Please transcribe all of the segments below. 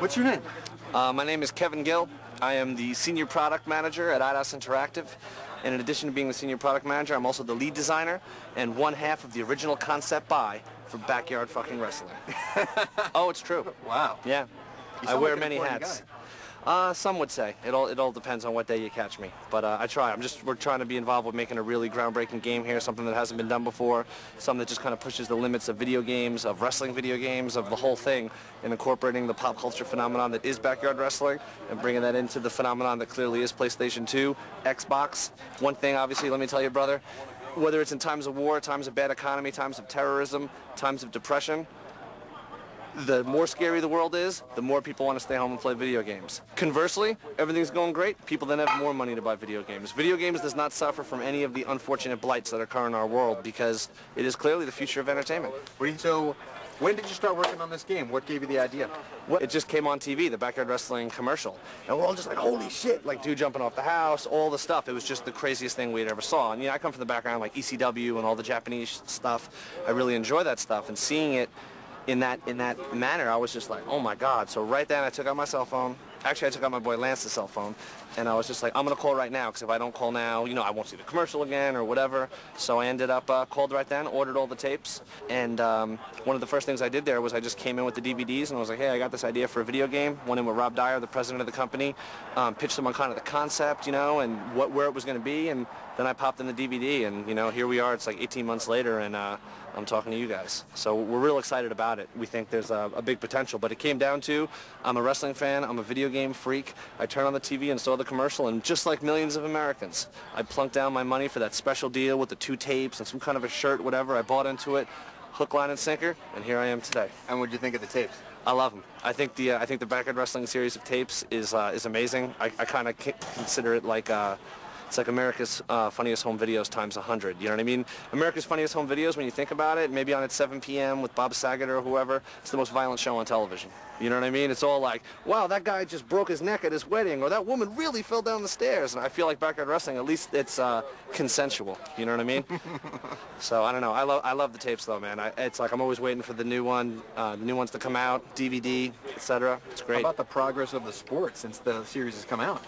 What's your name? My name is Kevin Gill. I am the Senior Product Manager at IDOS Interactive. And in addition to being the Senior Product Manager, I'm also the lead designer and one half of the original concept buy for Backyard Fucking Wrestling. Oh, it's true. Wow. Yeah. I wear many hats. Some would say. It all depends on what day you catch me. But I try. We're trying to be involved with making a really groundbreaking game here, something that hasn't been done before, something that just kind of pushes the limits of video games, of wrestling video games, of the whole thing, and incorporating the pop culture phenomenon that is backyard wrestling and bringing that into the phenomenon that clearly is PlayStation 2, Xbox. One thing, obviously, let me tell you, brother, whether it's in times of war, times of bad economy, times of terrorism, times of depression, the more scary the world is, the more people want to stay home and play video games. Conversely, everything's going great, people then have more money to buy video games. Video games does not suffer from any of the unfortunate blights that occur in our world because it is clearly the future of entertainment. So, when did you start working on this game? What gave you the idea? It just came on TV, the Backyard Wrestling commercial. And we're all just like, holy shit, like dude jumping off the house, all the stuff. It was just the craziest thing we'd ever saw. And I come from the background like ECW and all the Japanese stuff. I really enjoy that stuff, and seeing it in that manner, I was just like, oh my God. So right then I took out my cell phone. Actually, I took out my boy Lance's cell phone, and I was just like, I'm going to call right now, because if I don't call now, I won't see the commercial again or whatever. So I ended up called right then, ordered all the tapes, and one of the first things I did there was I just came in with the DVDs, and I was like, hey, I got this idea for a video game. Went in with Rob Dyer, the president of the company, pitched him on kind of the concept, and where it was going to be, and then I popped in the DVD, and, here we are. It's like 18 months later, and I'm talking to you guys. So we're real excited about it. We think there's a big potential, but it came down to, I'm a wrestling fan, I'm a video game freak. I turned on the TV and saw the commercial, and just like millions of Americans, I plunked down my money for that special deal with the 2 tapes and some kind of a shirt, whatever. I bought into it, hook, line, and sinker, and here I am today. And what did you think of the tapes? I love them. I think the Backyard Wrestling series of tapes is amazing. I kind of consider it like it's like America's Funniest Home Videos times 100. You know what I mean? America's Funniest Home Videos, when you think about it, maybe on at 7 p.m. with Bob Saget or whoever, it's the most violent show on television. You know what I mean? It's all like, wow, that guy just broke his neck at his wedding, or that woman really fell down the stairs. And I feel like Backyard Wrestling, at least it's consensual. You know what I mean? So I don't know. I love the tapes though, man. It's like I'm always waiting for the new ones to come out, DVD, etc. It's great. How about the progress of the sport since the series has come out?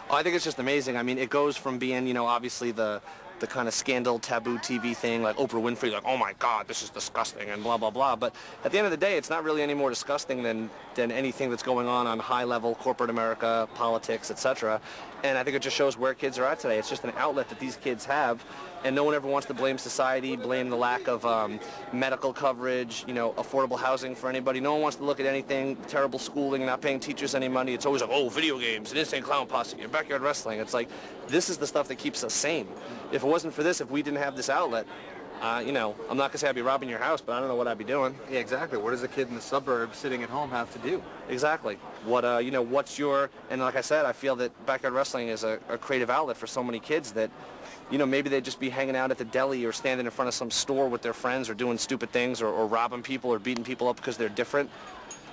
Oh, I think it's just amazing. I mean, it goes from being, obviously the kind of scandal, taboo TV thing, like Oprah Winfrey, like, oh my God, this is disgusting, and blah, blah, blah. But at the end of the day, it's not really any more disgusting than anything that's going on high-level corporate America, politics, etc. And I think it just shows where kids are at today. It's just an outlet that these kids have, and no one ever wants to blame society, blame the lack of medical coverage, affordable housing for anybody. No one wants to look at anything, terrible schooling, not paying teachers any money. It's always like, oh, video games, and Insane Clown Posse, and Backyard Wrestling. It's like, this is the stuff that keeps us sane. If it wasn't for this, if we didn't have this outlet, I'm not going to say I'd be robbing your house, but I don't know what I'd be doing. Yeah, exactly. What does a kid in the suburbs sitting at home have to do? Exactly. What's your, and like I said, I feel that Backyard Wrestling is a creative outlet for so many kids that, maybe they'd just be hanging out at the deli or standing in front of some store with their friends or doing stupid things or robbing people or beating people up because they're different.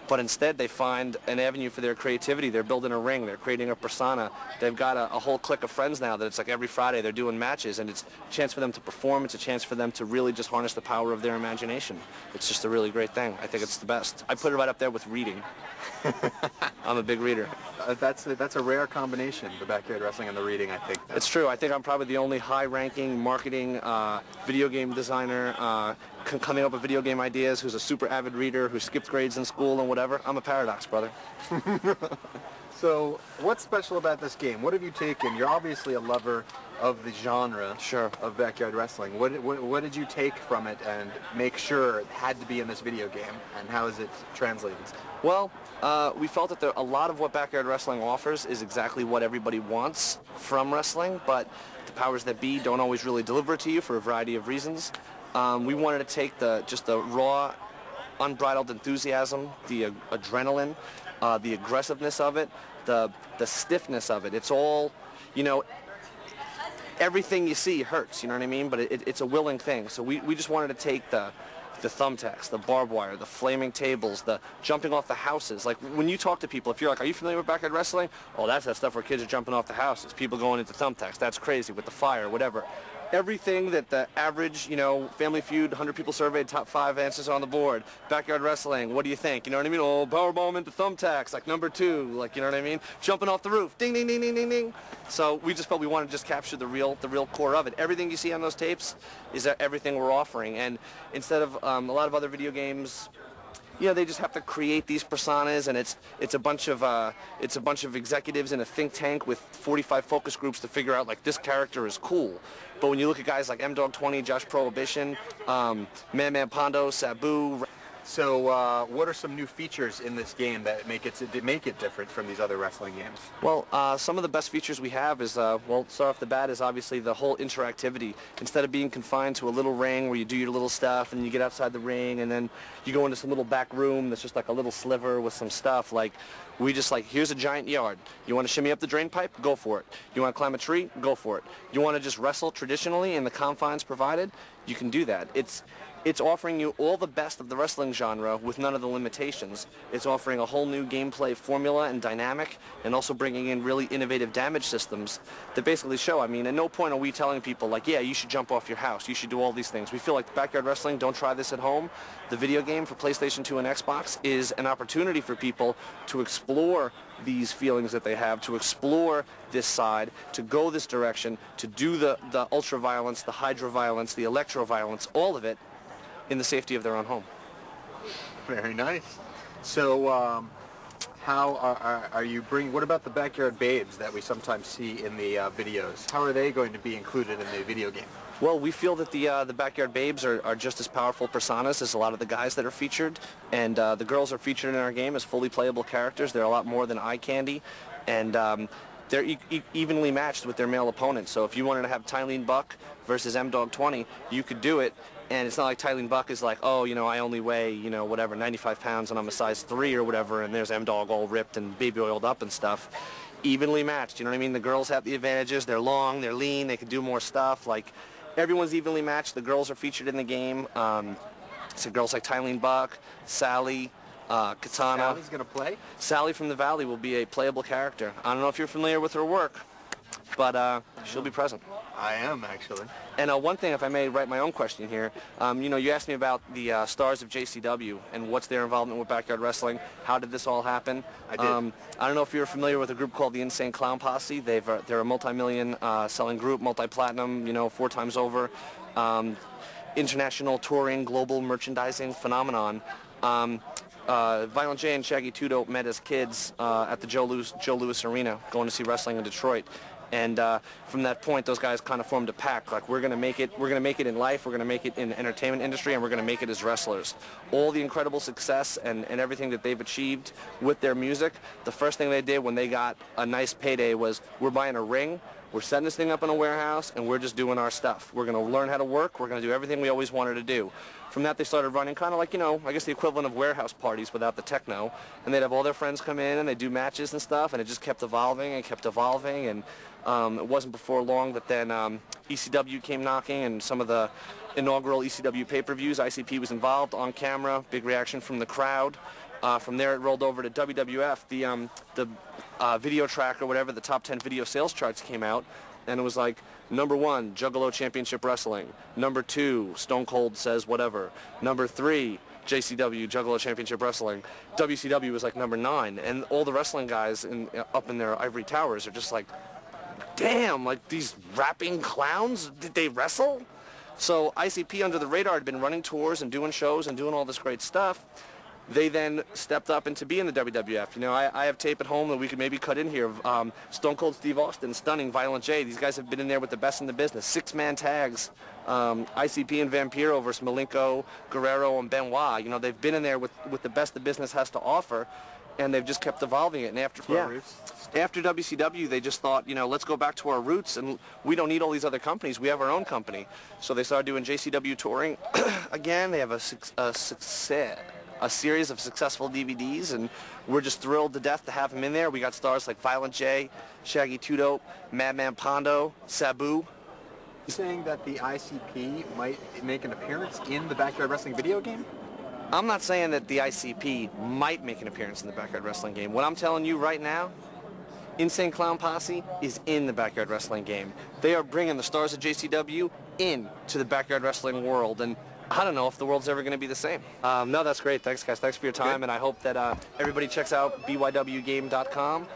But instead, they find an avenue for their creativity. They're building a ring. They're creating a persona. They've got a whole clique of friends now that it's like every Friday they're doing matches, and it's a chance for them to perform. It's a chance for them to really just harness the power of their imagination. It's just a really great thing. I think it's the best. I put it right up there with reading. I'm a big reader. That's a rare combination, the Backyard Wrestling and the reading, I think. It's true. I think I'm probably the only high-ranking marketing video game designer coming up with video game ideas, who's a super avid reader, who skipped grades in school and whatever. I'm a paradox, brother. So, what's special about this game? What have you taken? You're obviously a lover of the genre of Backyard Wrestling. What did you take from it and make sure it had to be in this video game, and how is it translated? Well, we felt that a lot of what Backyard Wrestling offers is exactly what everybody wants from wrestling, but the powers that be don't always really deliver it to you for a variety of reasons. We wanted to take just the raw, unbridled enthusiasm, the adrenaline, the aggressiveness of it, the stiffness of it. It's all, everything you see hurts, you know what I mean? But it's a willing thing. So we just wanted to take the thumbtacks, the barbed wire, the flaming tables, the jumping off the houses. Like, when you talk to people, if you're like, are you familiar with Backyard Wrestling? Oh, that's that stuff where kids are jumping off the houses. People going into thumbtacks. That's crazy, with the fire, whatever. everything that the average, you know, Family Feud, 100 people surveyed, top 5 answers on the board. Backyard wrestling, what do you think? You know what I mean? Oh, powerbomb into thumbtacks, like number 2, like, you know what I mean? Jumping off the roof, ding, ding, ding, ding, ding, ding. So we just felt we wanted to just capture the real core of it. Everything you see on those tapes is everything we're offering. And instead of a lot of other video games, you know, they just have to create these personas, and it's a bunch of executives in a think tank with 45 focus groups to figure out, like, this character is cool. But when you look at guys like M-Dog20, Josh Prohibition, Man Pondo, Sabu. So what are some new features in this game that make it different from these other wrestling games? Well, some of the best features we have is, well, start off the bat is obviously the whole interactivity. Instead of being confined to a little ring where you do your little stuff and you get outside the ring and then you go into some little back room that's just like a little sliver with some stuff, like, we just like, here's a giant yard. You want to shimmy up the drain pipe? Go for it. You want to climb a tree? Go for it. You want to just wrestle traditionally in the confines provided? You can do that. It's offering you all the best of the wrestling genre with none of the limitations. It's offering a whole new gameplay formula and dynamic, and also bringing in really innovative damage systems that basically show, I mean, at no point are we telling people, like, yeah, you should jump off your house, you should do all these things. We feel like Backyard Wrestling, don't try this at home. The video game for PlayStation 2 and Xbox is an opportunity for people to explore these feelings that they have, to explore this side, to go this direction, to do the ultra-violence, the hydro-violence, the electro-violence, all of it, in the safety of their own home. Very nice. So how are you what about the Backyard Babes that we sometimes see in the videos? How are they going to be included in the video game? Well, we feel that the Backyard Babes are just as powerful personas as a lot of the guys that are featured, and the girls are featured in our game as fully playable characters. They're a lot more than eye candy, and they're evenly matched with their male opponents. So if you wanted to have Tylene Buck versus M-Dog20, you could do it. And it's not like Tylene Buck is like, oh, you know, I only weigh, you know, whatever, 95 pounds and I'm a size 3 or whatever, and there's M-Dog all ripped and baby oiled up and stuff. Evenly matched, you know what I mean? The girls have the advantages. They're long, they're lean, they can do more stuff. Like, everyone's evenly matched. The girls are featured in the game. So girls like Tylene Buck, Sally, Katana. Sally's going to play? Sally from the Valley will be a playable character. I don't know if you're familiar with her work, but she'll be present. I am, actually. And one thing, if I may write my own question here, you know, you asked me about the stars of JCW and what's their involvement with Backyard Wrestling. How did this all happen? I did. I don't know if you're familiar with a group called the Insane Clown Posse. They're a multi-million selling group, multi-platinum, you know, 4 times over. International touring, global merchandising phenomenon. Violent J and Shaggy Two Dope met as kids at the Joe Louis Arena, going to see wrestling in Detroit. And from that point, those guys kind of formed a pact. Like, we're gonna make it in life, we're gonna make it in the entertainment industry, and we're gonna make it as wrestlers. All the incredible success and everything that they've achieved with their music, the first thing they did when they got a nice payday was, we're buying a ring, we're setting this thing up in a warehouse, and we're just doing our stuff. We're gonna learn how to work, we're gonna do everything we always wanted to do. From that, they started running kind of like, you know, I guess the equivalent of warehouse parties without the techno. And they'd have all their friends come in and they'd do matches and stuff, and it just kept evolving and kept evolving. And it wasn't before long that then ECW came knocking, and some of the inaugural ECW pay-per-views, ICP was involved on camera, big reaction from the crowd. From there, it rolled over to WWF. The video track or whatever, the top 10 video sales charts came out. And it was like, number 1, Juggalo Championship Wrestling. Number 2, Stone Cold Says Whatever. Number 3, JCW, Juggalo Championship Wrestling. WCW was like number 9. And all the wrestling guys up in their ivory towers are just like, damn, like, these rapping clowns, did they wrestle? So ICP under the radar had been running tours and doing shows and doing all this great stuff. They then stepped up into being the WWF. You know, I have tape at home that we could maybe cut in here of Stone Cold Steve Austin, Stunning, Violent J. These guys have been in there with the best in the business. 6-man tags, ICP and Vampiro versus Malenko, Guerrero, and Benoit. You know, they've been in there with the best the business has to offer, and they've just kept evolving it. And after WCW, they just thought, you know, let's go back to our roots, and we don't need all these other companies. We have our own company. So they started doing JCW touring. Again, they have a series of successful DVDs, and we're just thrilled to death to have him in there. We got stars like Violent J, Shaggy Two Dope, Madman Pondo, Sabu. You're saying that the ICP might make an appearance in the Backyard Wrestling video game? I'm not saying that the ICP might make an appearance in the Backyard Wrestling game. What I'm telling you right now Insane Clown Posse is in the Backyard Wrestling game. They are bringing the stars of JCW into the Backyard Wrestling world, and I don't know if the world's ever going to be the same. No, that's great. Thanks, guys. Thanks for your time, and I hope that everybody checks out bywgame.com.